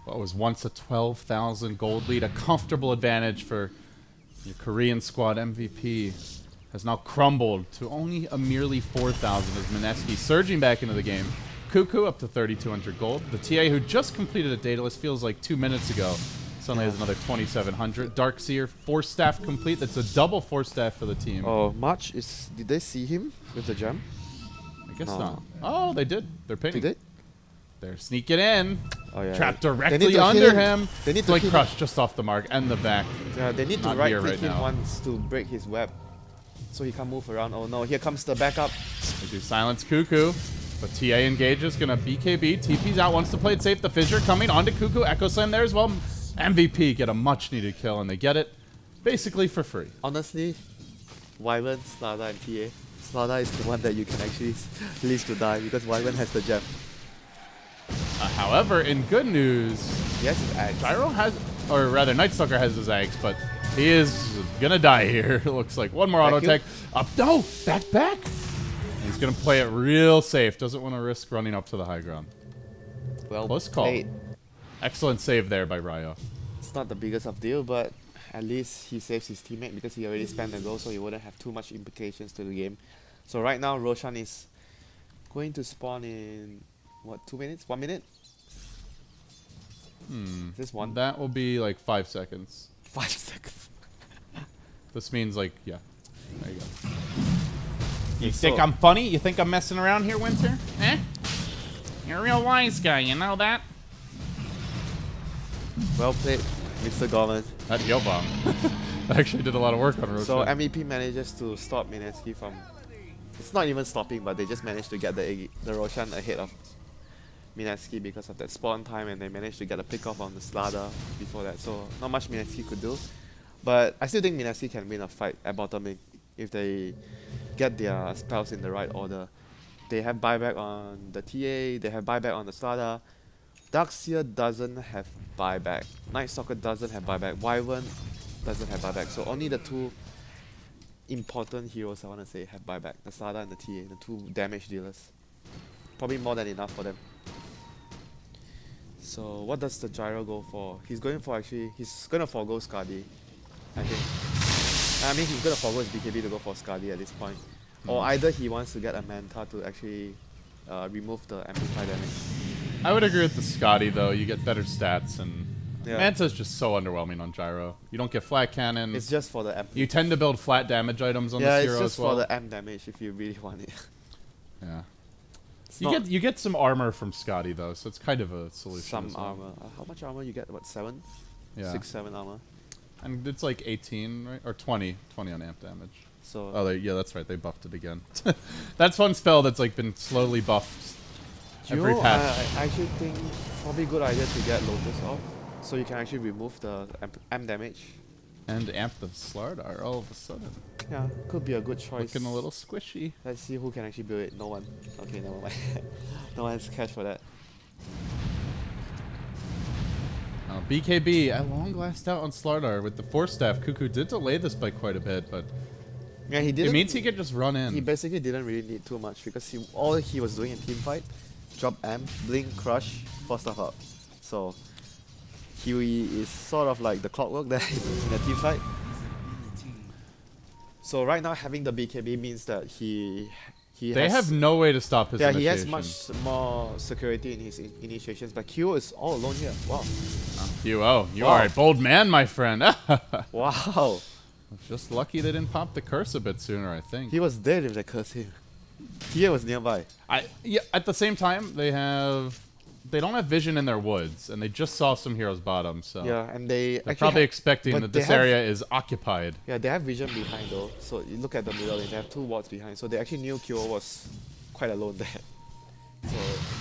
What was once a 12,000 gold lead, a comfortable advantage for your Korean squad MVP. has now crumbled to only a merely 4,000 as Mineski surging back into the game. Cuckoo up to 3,200 gold. The TA who just completed a daedalus feels like 2 minutes ago suddenly has another 2,700. Darkseer, 4-staff complete. That's a double 4-staff for the team. Oh, March is... Did they see him with the gem? I guess No. not. Oh, they did. They're painting. Did they? They're sneaking in. Oh, yeah. Trapped They need directly to under hit him. They need to Blink hit Crush just off the mark and the back. Yeah, they need to Not right here click right him now. once to break his web. So he can't move around. Oh no, here comes the backup. They do silence Cuckoo. But TA engages, gonna BKB. TP's out, wants to play it safe. The Fissure coming onto Cuckoo. Echo Slam there as well. MVP get a much needed kill, and they get it basically for free. Honestly, Wyvern, Slada, and TA. Slada is the one that you can actually leave to die because Wyvern has the gem. However, in good news, Yes, his axe. Gyro has, or rather, Nightstalker has his eggs, but he is gonna die here. It looks like one more auto Vacuum? tech. Up, no, back. He's gonna play it real safe. Doesn't want to risk running up to the high ground. Well Close call. played. Excellent save there by Ryo. It's not the biggest of deal, but at least he saves his teammate because he already spent the goal, so he wouldn't have too much implications to the game. So right now, Roshan is going to spawn in, what, 2 minutes? 1 minute? Is this one? That will be like 5 seconds. 5 seconds. This means like, yeah. There you go. You So- think I'm funny? You think I'm messing around here, WinteR? Eh? You're a real wise guy, you know that? Well played, Mr. Gorman. That heal bomb actually did a lot of work on Roshan. So MVP manages to stop Mineski from... It's not even stopping, but they just managed to get the Roshan ahead of Mineski because of that spawn time, and they managed to get a pick off on the Slada before that. So not much Mineski could do. But I still think Mineski can win a fight at bottom lane if they get their spells in the right order. They have buyback on the TA, they have buyback on the Slada. Darkseer doesn't have buyback. Nightstalker doesn't have buyback. Wyvern doesn't have buyback. So only the two important heroes I want to say have buyback. The Slada and the TA, the two damage dealers. Probably more than enough for them. So what does the Gyro go for? He's going for he's going to forgo Skadi, I think. I mean, he's going to forgo his BKB to go for Skadi at this point. Or either he wants to get a Manta to actually remove the amplify damage. I would agree with the Scotty though. You get better stats, and Yeah. Manta's just so underwhelming on Gyro. You don't get flat cannon. It's just for the amp. You tend to build flat damage items on Yeah, this it's hero just as well. for the amp damage if you really want it. Yeah. It's You not get you get some armor from Scotty though, so it's kind of a solution. some as well. armor. How much armor you get? What, 7? Yeah. 6, 7 armor. And it's like 18, right? Or 20 on amp damage. So Oh, yeah, that's right. They buffed it again. That's one spell that's like been slowly buffed every patch. I actually think probably good idea to get Lotus off, so you can actually remove the amp damage. And amp the Slardar all of a sudden. Yeah, could be a good choice. Looking a little squishy. Let's see who can actually build it. No one. Okay, never mind. No one has cash for that. BKB at long last out on Slardar with the 4-staff. Cuckoo did delay this by quite a bit, but Yeah, he it didn't. means he could just run in. He basically didn't really need too much because all he was doing in team fight, drop amp, blink, crush, 4 stuff out. So he is sort of like the clockwork there in a team fight. So right now having the BKB means that he They have no way to stop his yeah, he has initiation. much more security in his initiations, but Q is all alone here. Wow. You Wow. are a bold man, my friend. Wow. Just lucky they didn't pop the curse a bit sooner, I think. He was dead if they cursed him. Tia was nearby. Yeah, at the same time, they don't have vision in their woods, and they just saw some heroes bottom, so Yeah, and they they're actually probably have- expecting but that they this have- area is occupied. Yeah, they have vision behind though. So you look at the middle, they have 2 wards behind. So they actually knew Kyo was quite alone there. So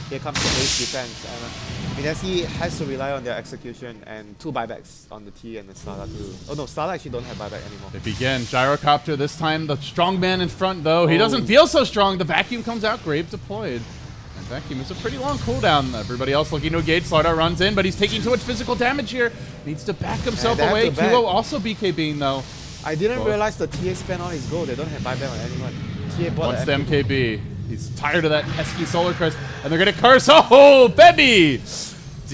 here comes the base defense. And Mineski has to rely on their execution and 2 buybacks on the T and the Slada too. Oh no, Slada actually don't have buyback anymore. They begin. Gyrocopter this time. The strong man in front, though. He Oh. doesn't feel so strong. The vacuum comes out. Grave deployed. And vacuum is a pretty long cooldown. Everybody else looking to engage. Slardar runs in, but he's taking too much physical damage here. Needs to back himself they have away. to back. QO also BKBing, though. I didn't Well- realize the TA spent all his gold. They don't have buyback on anyone. TA bought Wants the the MKB. He's tired of that pesky solar curse. And they're going to curse. Oh, Bebby!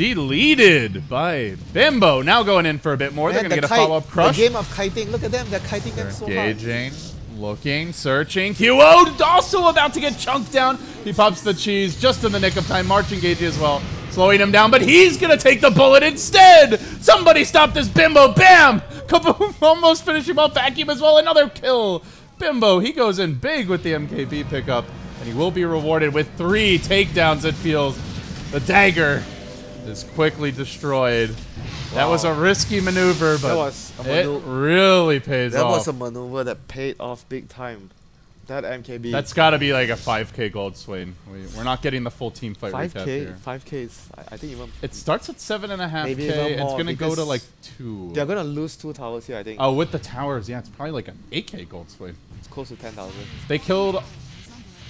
Deleted by Bimbo. Now going in for a bit more. They're Man, going to the get a follow-up kite, crush. The game of kiting. Look at them. They're kiting them so hard. Engaging. Looking, searching. QO also about to get chunked down. He pops the cheese just in the nick of time. Marching Gage as well, slowing him down, but he's going to take the bullet instead. Somebody stop this Bimbo. Bam! Kaboom! Almost finish him off. Vacuum as well. Another kill. Bimbo, he goes in big with the MKB pickup, and he will be rewarded with 3 takedowns, it feels. The dagger is quickly destroyed. That was a risky maneuver, but it really pays off. That was a maneuver that paid off big time. That MKB. That's got to be like a 5K gold swing. We're not getting the full team fight recap 5K? here. 5K is, I think even... It starts at 7.5K. Maybe even It's more going to go to because like 2. They're going to lose 2 towers here, I think. Oh, with the towers, yeah, it's probably like an 8K gold swing. It's close to 10,000. They killed...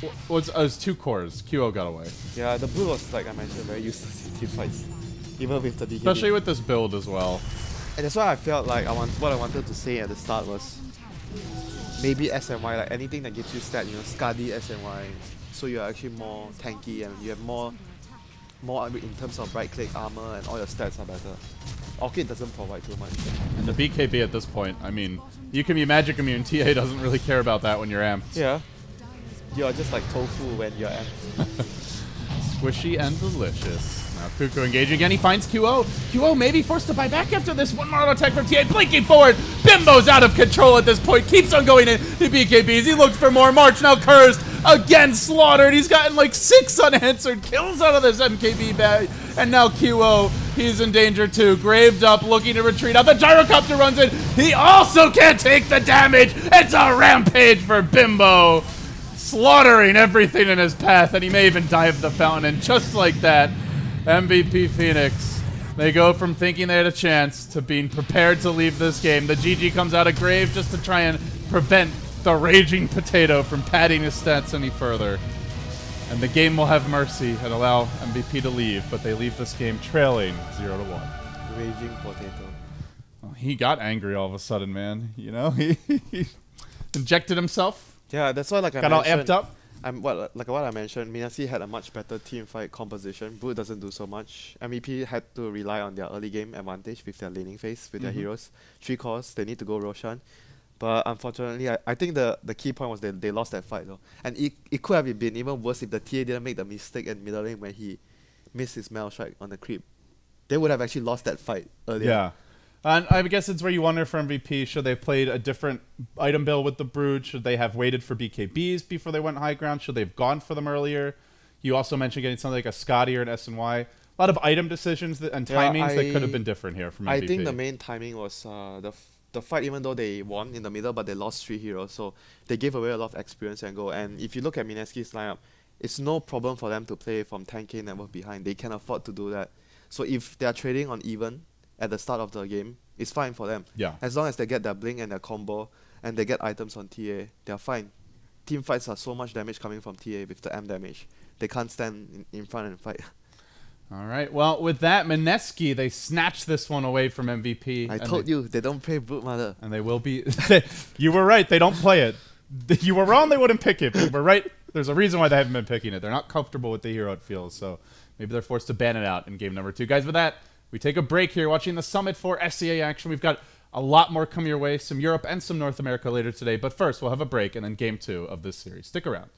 It was 2 cores. QO got away. Yeah, the blue was, like I mentioned, very useless in team fights. Even with the DKD. Especially with this build as well. And that's why I felt like what I wanted to say at the start was maybe SMY, like anything that gives you stat, Skadi SMY, so you're actually more tanky and you have more in terms of right click armor and all your stats are better. Orchid doesn't provide too much. And the BKB at this point, I mean, you can be magic immune. TA doesn't really care about that when you're amped. Yeah. You're just like tofu when you're amped. Squishy and delicious. Now Kuku engaging again. He finds QO. QO may be forced to buy back after this. One more auto attack from TA. Blinking forward. Bimbo's out of control at this point. Keeps on going in. He BKBs. He looks for more. March now cursed. Again slaughtered. He's gotten like 6 unanswered kills out of this MKB bag. And now QO, he's in danger too. Graved up, looking to retreat out. The gyrocopter runs in. He also can't take the damage. It's a rampage for Bimbo. Slaughtering everything in his path, and he may even die of the fountain. And just like that, MVP Phoenix, they go from thinking they had a chance to being prepared to leave this game. The GG comes out of grave just to try and prevent the Raging Potato from padding his stats any further. And the game will have mercy and allow MVP to leave, but they leave this game trailing 0-1. Raging Potato. Well, he got angry all of a sudden, man. You know, he injected himself. Yeah, that's why like I got all mentioned, amped up. Like what I mentioned, Mineski had a much better team fight composition. Brute doesn't do so much. MVP had to rely on their early game advantage with their laning phase, with their heroes. 3 cores, they need to go Roshan. But unfortunately, I think the key point was they lost that fight though. And it could have been even worse if the TA didn't make the mistake in middle lane when he missed his Mel strike on the creep. They would have actually lost that fight earlier. Yeah. And I guess it's where you wonder for MVP, should they have played a different item build with the Brood? Should they have waited for BKBs before they went high ground? Should they have gone for them earlier? You also mentioned getting something like a Scotty or an SNY. A lot of item decisions and timings that could have been different here from MVP. I think the main timing was the fight, even though they won in the middle, but they lost 3 heroes. So they gave away a lot of experience and go. And if you look at Mineski's lineup, it's no problem for them to play from 10k network behind. They can afford to do that. So if they are trading on even at the start of the game, it's fine for them. Yeah. As long as they get their blink and their combo and they get items on TA, they're fine. Team fights are so much damage coming from TA with the M damage. They can't stand in front and fight. All right. Well, with that, Mineski, they snatched this one away from MVP. I told you, they don't play Brute Mother. And they will be... You were right. They don't play it. You were wrong. They wouldn't pick it. But you were right. There's a reason why they haven't been picking it. They're not comfortable with the hero, it feels. So maybe they're forced to ban it out in game number 2. Guys, with that, we take a break here watching the Summit for SCA action. We've got a lot more coming your way, some Europe and some North America later today. But first, we'll have a break and then game 2 of this series. Stick around.